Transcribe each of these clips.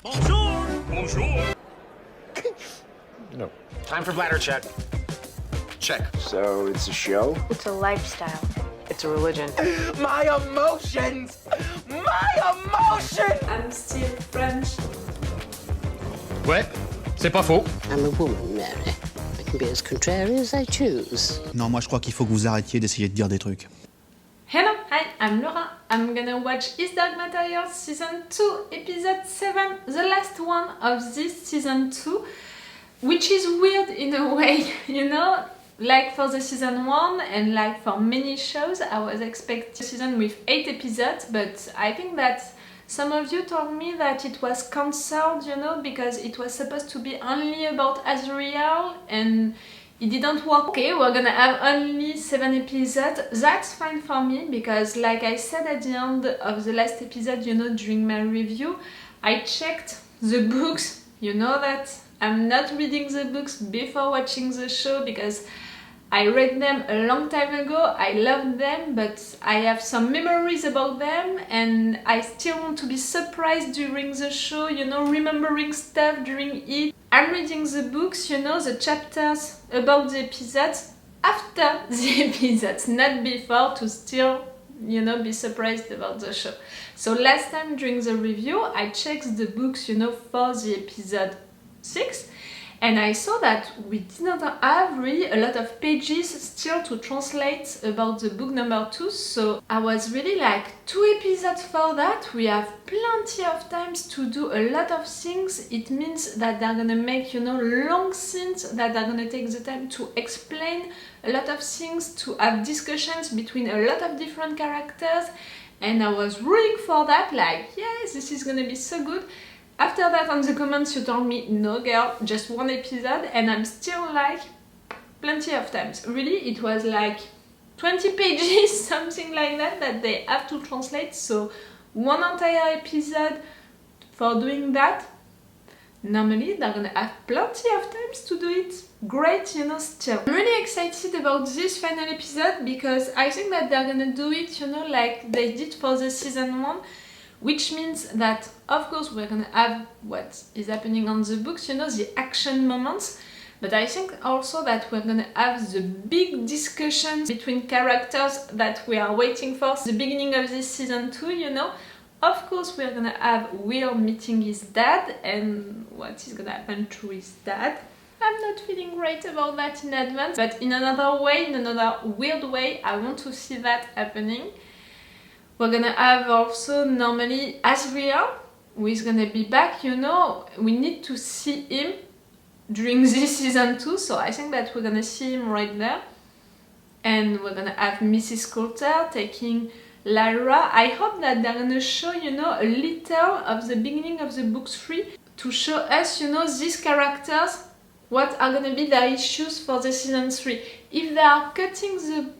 Bonjour! Bonjour! No. Time for bladder check. Check. So it's a show? It's a lifestyle. It's a religion. My emotions! My emotions! I'm still French. Ouais, c'est pas faux. I'm a woman, Mary. I can be as contrary as I choose. Non, moi je crois qu'il faut que vous arrêtiez d'essayer de dire des trucs. Hello, hi, I'm Laura. I'm gonna watch His Dark Materials Season 2, Episode 7, the last one of this Season 2, which is weird in a way, you know? Like for the Season 1 and like for many shows, I was expecting a season with 8 episodes, but I think that some of you told me that it was cancelled, you know, because it was supposed to be only about Azriel and it didn't work. Okay, we're gonna have only 7 episodes. That's fine for me because like I said at the end of the last episode, you know, during my review, I checked the books. You know that I'm not reading the books before watching the show because I read them a long time ago, I love them, but I have some memories about them and I still want to be surprised during the show, you know, remembering stuff during it. I'm reading the books, you know, the chapters about the episodes after the episodes, not before, to still, you know, be surprised about the show. So last time during the review, I checked the books, you know, for the episode 6. And I saw that we did not have really a lot of pages still to translate about the book number 2, so I was really like 2 episodes for that. We have plenty of times to do a lot of things. It means that they're gonna make, you know, long scenes that are gonna take the time to explain a lot of things, to have discussions between a lot of different characters, and I was rooting for that, like, yes, this is gonna be so good. After that, on the comments, you told me, no girl, just 1 episode, and I'm still like, plenty of times. Really, it was like 20 pages, something like that, that they have to translate, so 1 entire episode for doing that. Normally, they're gonna have plenty of times to do it. Great, you know, still. I'm really excited about this final episode because I think that they're gonna do it, you know, like they did for the Season 1. Which means that, of course, we're gonna have what is happening on the books, you know, the action moments, but I think also that we're gonna have the big discussions between characters that we are waiting for, the beginning of this Season 2, you know. Of course, we're gonna have Will meeting his dad and what is gonna happen to his dad. I'm not feeling great about that in advance, but in another way, in another weird way, I want to see that happening. We're gonna have also normally Azriel, who is gonna be back, you know. We need to see him during this Season 2, so I think that we're gonna see him right there. And we're gonna have Mrs. Coulter taking Lyra. I hope that they're gonna show, you know, a little of the beginning of the book 3 to show us, you know, these characters, what are gonna be their issues for the Season 3. If they are cutting the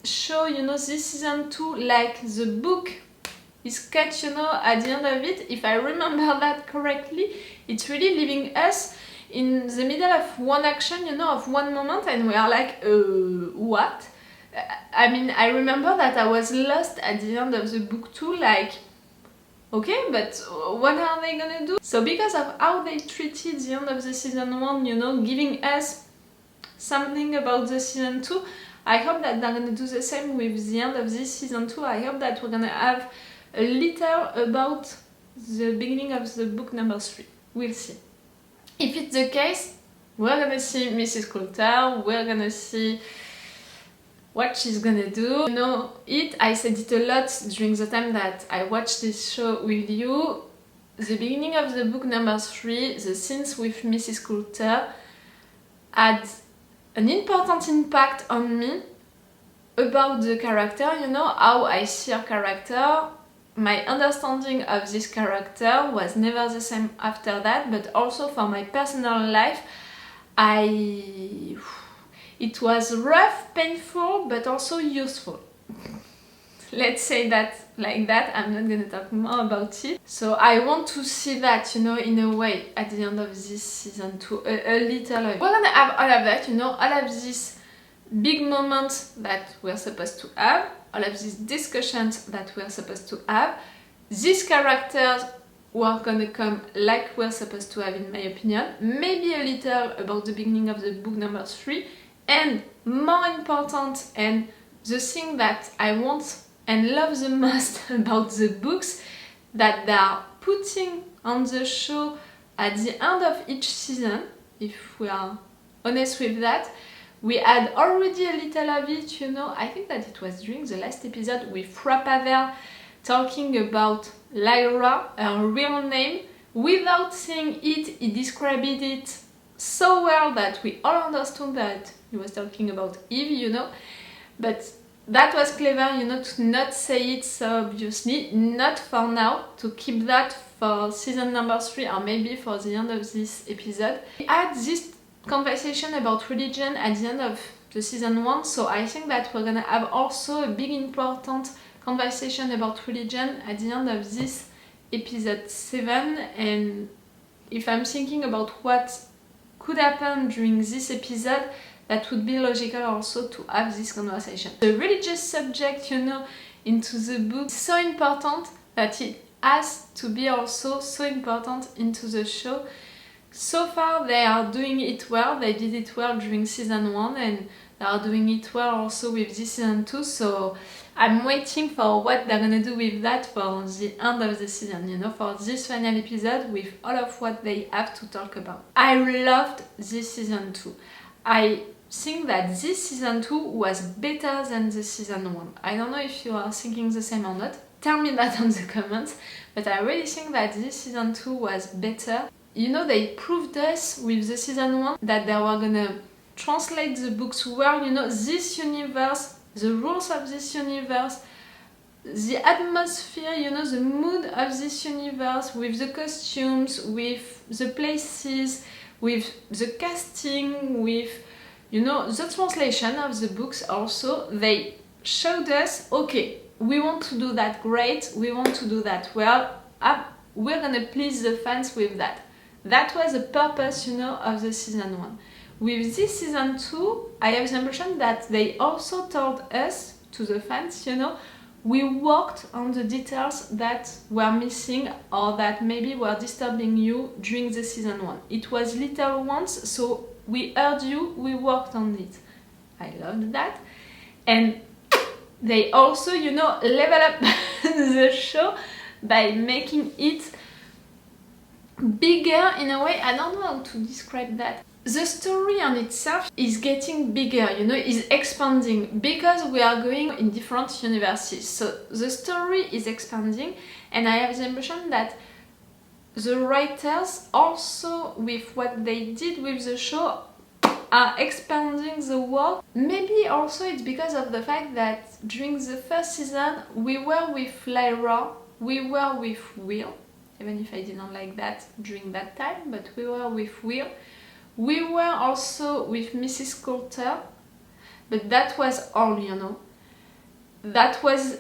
show, you know, this Season 2 like the book is cut, you know, at the end of it, if I remember that correctly, it's really leaving us in the middle of one action, you know, of one moment, and we are like, what? I mean, I remember that I was lost at the end of the book 2, like, okay, but what are they gonna do? So because of how they treated the end of the Season 1, you know, giving us something about the Season 2, I hope that they're gonna do the same with the end of this Season 2. I hope that we're gonna have a little about the beginning of the book number 3. We'll see. If it's the case, we're gonna see Mrs. Coulter, we're gonna see what she's gonna do. You know it, I said it a lot during the time that I watched this show with you. The beginning of the book number 3, the scenes with Mrs. Coulter had an important impact on me about the character, you know, how I see her character. My understanding of this character was never the same after that, but also for my personal life, it was rough, painful, but also useful. Let's say that like that. I'm not gonna talk more about it. So I want to see that, you know, in a way at the end of this Season 2, a little of it. We're gonna have all of that, you know, all of these big moments that we're supposed to have, all of these discussions that we're supposed to have, these characters who are gonna come like we're supposed to have in my opinion. Maybe a little about the beginning of the book number 3, and more important, and the thing that I want and love the most about the books that they are putting on the show at the end of each season, if we are honest with that. We had already a little of it, you know, I think that it was during the last episode with Rapavel talking about Lyra, her real name. Without saying it, he described it so well that we all understood that he was talking about Eve, you know. But that was clever, you know, to not say it so obviously, not for now, to keep that for season number 3 or maybe for the end of this episode. We had this conversation about religion at the end of the season 1, so I think that we're gonna have also a big important conversation about religion at the end of this episode 7. And if I'm thinking about what could happen during this episode, that would be logical also to have this conversation. The religious subject, you know, into the book is so important that it has to be also so important into the show. So far they are doing it well, they did it well during season 1 and they are doing it well also with this season 2, so I'm waiting for what they're gonna do with that for the end of the season, you know, for this final episode with all of what they have to talk about. I loved this season 2. I think that this season 2 was better than the season 1. I don't know if you are thinking the same or not, tell me that on the comments, but I really think that this season 2 was better. You know, they proved us with the season 1 that they were gonna translate the books well, you know, this universe, the rules of this universe, the atmosphere, you know, the mood of this universe, with the costumes, with the places, with the casting, with, you know, the translation of the books also. They showed us, okay, we want to do that great, we want to do that well, we're gonna please the fans with that. That was the purpose, you know, of the season 1. With this season 2, I have the impression that they also told us, to the fans, you know, we worked on the details that were missing or that maybe were disturbing you during the season 1. It was little ones, so we heard you, we worked on it. I loved that. And they also, you know, level up the show by making it bigger in a way. I don't know how to describe that. The story on itself is getting bigger, you know, is expanding because we are going in different universes. So the story is expanding, and I have the impression that the writers also, with what they did with the show, are expanding the world. Maybe also it's because of the fact that during the first season we were with Lyra, we were with Will, even if I didn't like that during that time, but we were with Will. We were also with Mrs. Coulter, but that was all, you know. That was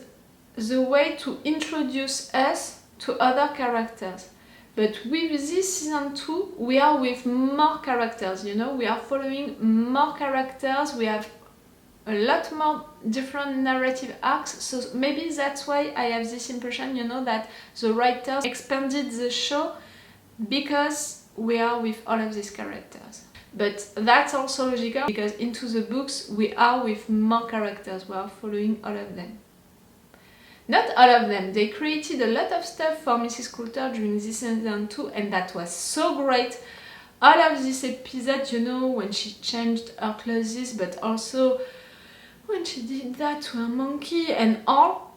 the way to introduce us to other characters. But with this season 2, we are with more characters, you know. We are following more characters, we have a lot more different narrative arcs, so maybe that's why I have this impression, you know, that the writers expanded the show because we are with all of these characters. But that's also logical because into the books we are with more characters, we are following all of them. Not all of them, they created a lot of stuff for Mrs. Coulter during this season 2 and that was so great. All of this episode, you know, when she changed her clothes, but also when she did that to her monkey and all,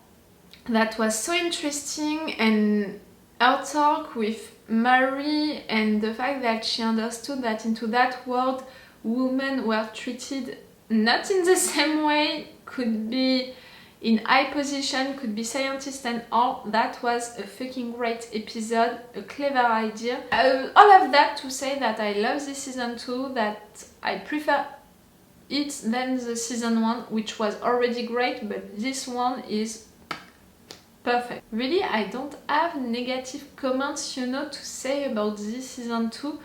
that was so interesting. And her talk with Mary and the fact that she understood that into that world women were treated not in the same way, could be in high position, could be scientists and all, that was a fucking great episode, a clever idea. All of that to say that I love this season 2, that I prefer it than the season 1, which was already great, but this one is perfect. Really, I don't have negative comments, you know, to say about this season 2.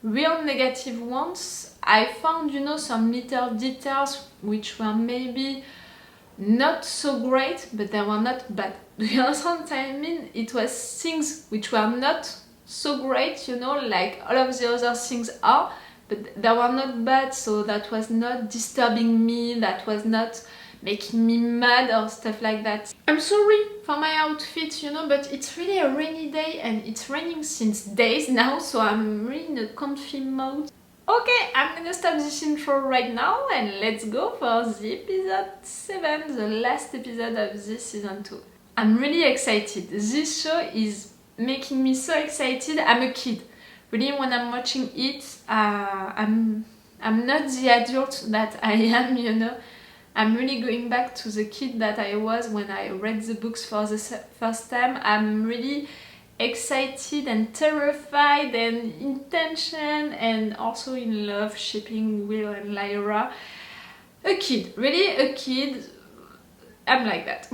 Real negative ones. I found, you know, some little details which were maybe not so great, but they were not bad. Do you understand what I mean? It was things which were not so great, you know, like all of the other things are, but they were not bad, so that was not disturbing me, that was not making me mad or stuff like that. I'm sorry for my outfit, you know, but it's really a rainy day and it's raining since days now, so I'm really in a comfy mode. Okay, I'm gonna stop this intro right now and let's go for the episode 7, the last episode of this season 2. I'm really excited. This show is making me so excited. I'm a kid. Really, when I'm watching it, I'm not the adult that I am, you know. I'm really going back to the kid that I was when I read the books for the first time. I'm really excited and terrified and in tension and also in love, shipping Will and Lyra. A kid, really a kid. I'm like that.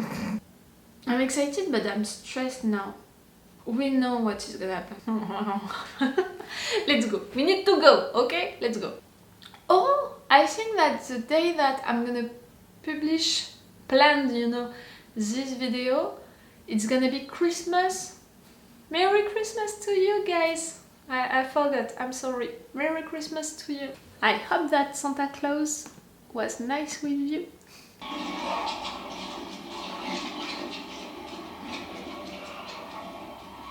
I'm excited, but I'm stressed now. We know what is gonna happen. Let's go. We need to go, okay? Let's go. Oh, I think that the day that I'm gonna publish, planned, you know, this video, it's gonna be Christmas. Merry Christmas to you guys. I forgot, I'm sorry. Merry Christmas to you. I hope that Santa Claus was nice with you.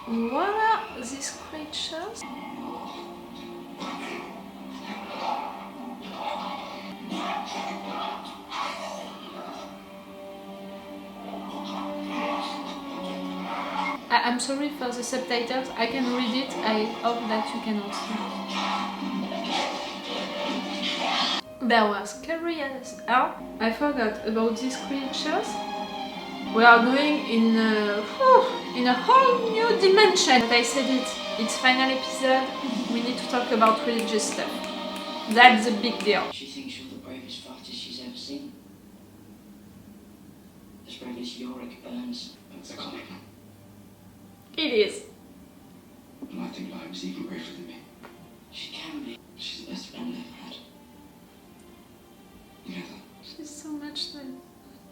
What are these creatures? I'm sorry for the subtitles, I can read it, I hope that you can also. There was scary as hell. I forgot about these creatures. We are going in a whole new dimension. But I said it, it's final episode, we need to talk about religious stuff. That's a big deal. She thinks you're the bravest fighter she's ever seen. As brave as Yorick Burns. That's a compliment. It is. And I think Lyra's even braver than me. She can be. She's the best friend I've ever had. You know that? She's so much then.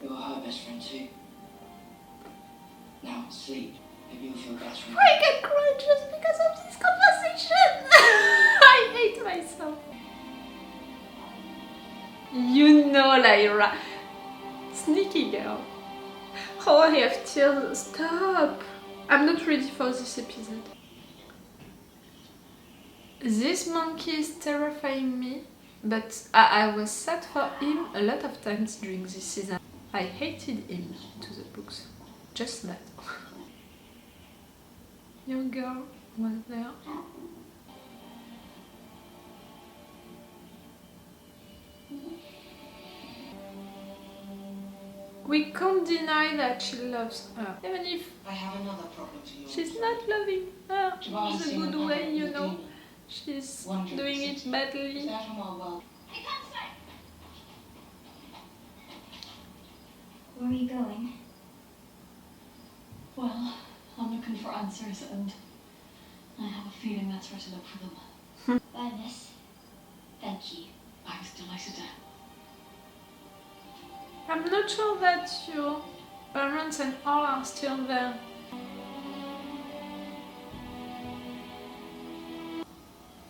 You're her best friend too. Now, sleep. Maybe you'll feel better. I get cry just because of this conversation. I hate myself. You know, Lyra. Sneaky girl. Oh, I have tears. Stop. I'm not ready for this episode. This monkey is terrifying me, but I was sad for him a lot of times during this season. I hated him to the books. Just that. Your girl was there. We can't deny that she loves her, even if I have another problem to you. she's not loving her in Well, the good way, you know. She's doing it badly. That from our world. Where are you going? Well, I'm looking for answers and I have a feeling that's where to look for them. Bye, miss. Thank you. I was delighted to. I'm not sure that your parents and all are still there.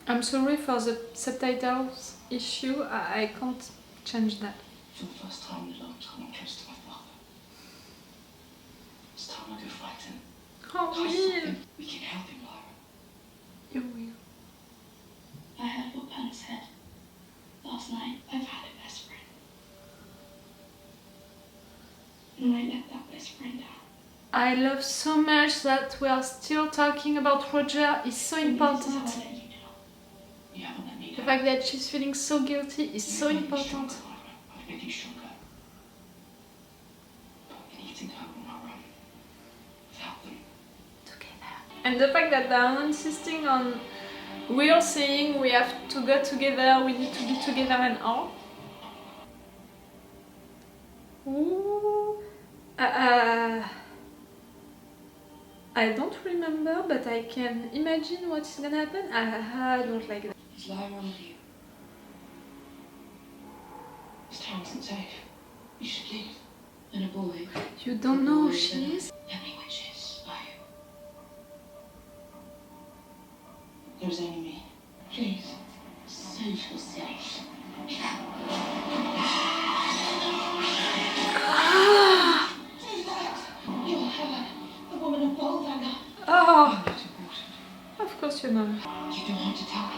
I'm sorry for the subtitles issue, I can't change that. For the first time in a long time, I'm close to my father. It's time I go fight him. Oh, Will! We can help him, Lyra. You will. I heard what Pen said last night. I've had a best friend. And I let that best friend down. I love so much that we are still talking about Roger. It's so important. You haven't let me The down. fact that she's feeling so guilty is so important. I've made you stronger. But anything happen on our own without them. And the fact that they are insisting on Will saying we have to go together, we need to be together and all. Ooh. I don't remember, but I can imagine what is gonna happen. I don't like that. Is Lyra with you? This town isn't safe. You should leave. and a boy. You don't know who she is? How many witches are you? There's only me. Please, save yourself. You're Helen, the woman of Bolvanger. Oh, of course you know. You don't want to tell me.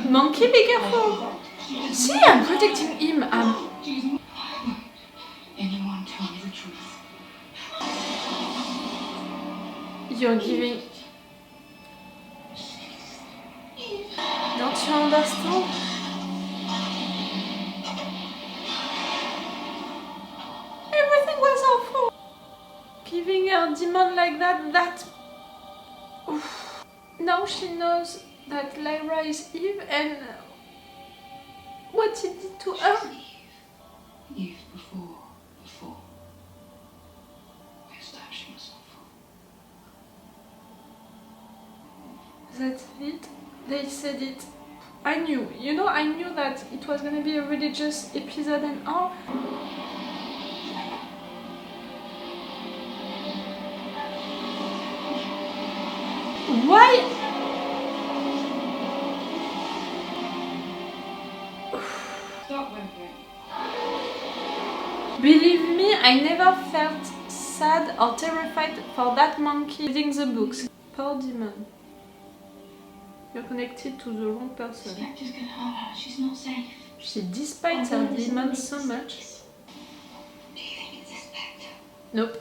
Monkey, be careful! See, I'm protecting him. Anyone tell me the truth? You're giving. Don't you understand? Everything was awful. Giving her a demon like that. Oof. Now she knows that Lyra is Eve and what he did to her. Eve before the fall. This time she must not fall. That's it. They said it. I knew. You know, I knew that it was gonna be a religious episode and all. Why? Stop whimpering. Believe me, I never felt sad or terrified for that monkey reading the books. Poor demon. You're connected to the wrong person. Spectres can hurt her. She's not safe. She despises her demon so much. Do you think it's a spectre? Nope.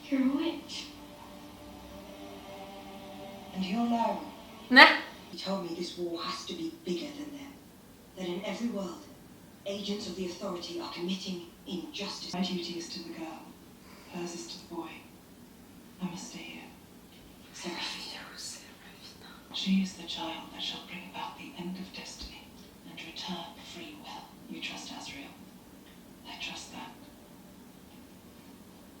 You're a witch. And you're Lyra. Nah. He told me this war has to be bigger than them. That in every world, agents of the authority are committing injustice. My duty is to the girl. Hers is to the boy. I must stay here. Seraphina. She is the child that shall bring about the end of destiny and return free will. You trust Azrael. I trust that.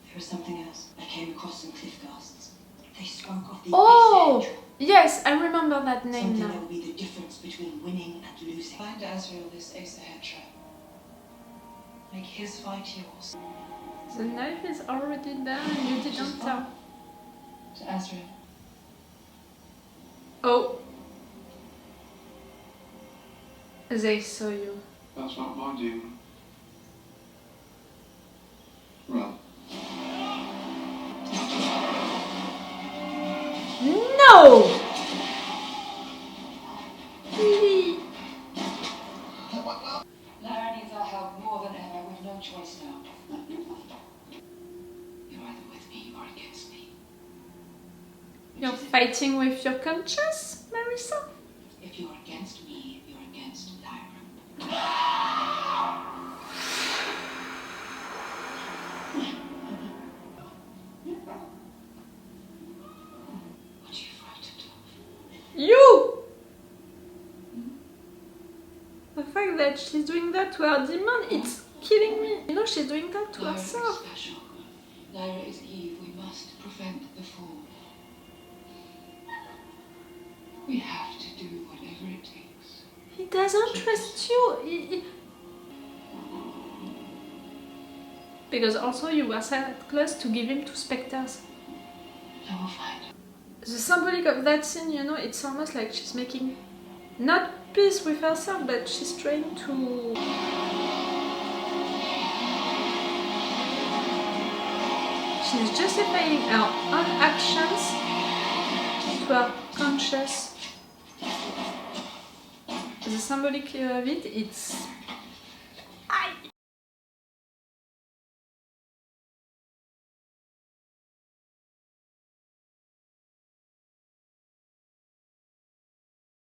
There was something else. I came across some cliff ghasts. They spoke of the Oh! Ace Hedra. Yes, I remember that name Something now. that will be the difference between winning and losing. Find Azrael this Ace Hedra. Make his fight yours. The knife is already there and you didn't tell. To Azrael. Oh. They saw you. That's not my demon. Run. No! Really? Lara needs our help more than ever. We've no choice now. You're either with me or against me. You're fighting with your conscience, Marissa? If you're against me, you're against Lyra. What are you frightened of? You! The fact that she's doing that to her demon, it's killing me. You know, she's doing that to Lyra is herself. special. Lyra is Eve. We must prevent the fall. We have to do whatever it takes. He doesn't trust you. Because also you were sat close to give him to specters. I will find her. The symbolic of that scene, you know, it's almost like she's making not peace with herself, but she's trying to... She's justifying her own actions to her conscious. The symbolic of it, it's